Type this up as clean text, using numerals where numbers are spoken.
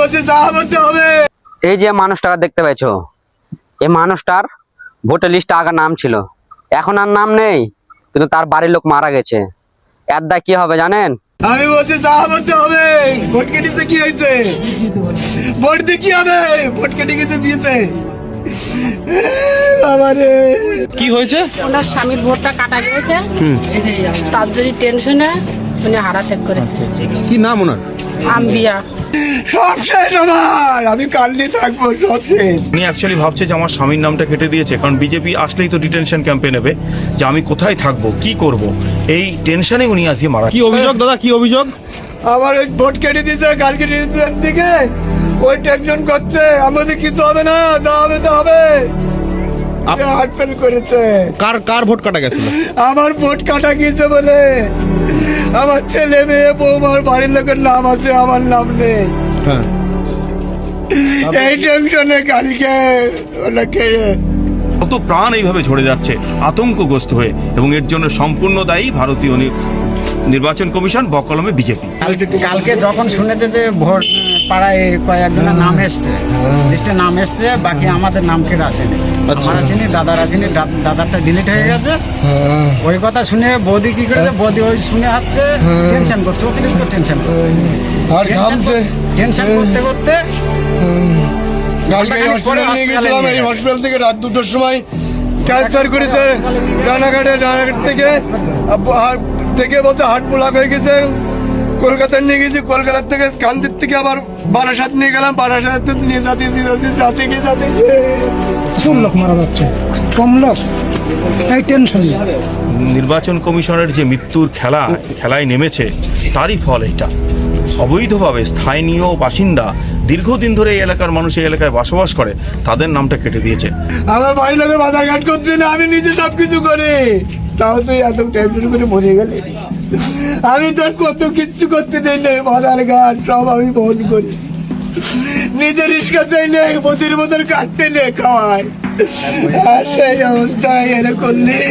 বলছি জামাতে হবে। এই যে মানুষটাকে দেখতে পাইছো, এই মানুষটার ভোটার লিস্টে আগে নাম ছিল, এখন আর নাম নেই, কিন্তু তার বাড়ির লোক মারা গেছে। এর দায় কি হবে জানেন? আমি বলছি জামাতে হবে। ভোট কেটেছে, কি হয়েছে? ভোট দিয়ে কি হবে? ভোট কেটে গেছে, দিয়েছে। বাবারে কি হয়েছে? ওনার স্বামীর ভোটটা কাটা গিয়েছে, তার জন্য টেনশনে উনি হার্ট অ্যাটাক করেছে। কি নাম ওনার? আম্বিয়া। সব শেষ আমার, আমি কালনি থাকবো, সব শেষ। উনি অ্যাকচুয়ালি ভাবছে যে আমার স্বামীর নামটা কেটে দিয়েছে, কারণ বিজেপি আসলেই তো ডিটেনশন ক্যাম্পে নেবে, যে আমি কোথায় থাকবো, কি করব, এই টেনশনে উনি আজকে মারা। কি অভিযোগ দাদা, কি অভিযোগ? আমার ওই ভোট কেটে দিয়েছে, কাল কেটে দিয়েছে, একদিকে ওই টেনশন করছে, আমাদের কিছু হবে না, যা হবে তো হবে। হার্ট ফেল করেছে। কার ভোট কাটা গেছিল? আমার ভোট কাটা গিয়েছে বলে আমার ছেলে মেয়ে বৌমার বাড়ির লোকের নাম আছে, আমার নাম নেই। হ্যাঁ, এই টেনশনে কালকে ওনাকে কত প্রাণ এইভাবে ঝরে যাচ্ছে আতঙ্কগ্রস্ত হয়ে, এবং এর জন্য সম্পূর্ণ দায়ী ভারতীয় নির্বাচন কমিশন, বকলমে বিজেপি। কালকে যখন শুনেছে যে ভোট পাড়ায় কয়েকজনের নাম এসছে, লিস্টে নাম এসছে, বাকি আমাদের নাম কেটে আসেনি, আমার আসেনি, দাদার আসেনি, দাদারটা ডিলিট হয়ে গেছে। ওই কথা শুনে বৌদি কি করেছে, বৌদি ওই শুনে হচ্ছে টেনশন করছে, অতিরিক্ত টেনশন আর ঘামছে। টেনশন করতে করতে কালকে হসপিটাল নিয়ে গেছিলাম, এই হসপিটাল থেকে রাত 2টার সময় ট্রান্সফার করেছে রানাঘাট থেকে বলতে হার্ট ব্লক হয়ে গেছে। কলকাতায় নিয়ে গেছি, কলকাতার থেকে কান্দির থেকে আবার বারাসাত নিয়ে গেলাম, বারাসাত নিয়ে যাতে লোক মারা যাচ্ছে, কম লোক, এই টেনশন। নির্বাচন কমিশনের যে মৃত্যুর খেলায় নেমেছে, তারই ফল এটা। অবৈধভাবে স্থানীয় বাসিন্দা দীর্ঘদিন ধরে এই এলাকার মানুষ এই এলাকায় বসবাস করে, তাদের নামটা কেটে দিয়েছে। আমার বাড়ির লোকের বাজার ঘাট করতে না, আমি নিজে সবকিছু করি, তাও তুই এত টেনশন করে মরে গেলে। আমি তোর কত কিচ্ছু করতে দেই না, বাজার ঘাট সব আমি বহন করি, নিজের রিক্সা চাইলে প্রতির মতন কাটতে নে খাওয়াই, আর সেই অবস্থায় এরকম করলি।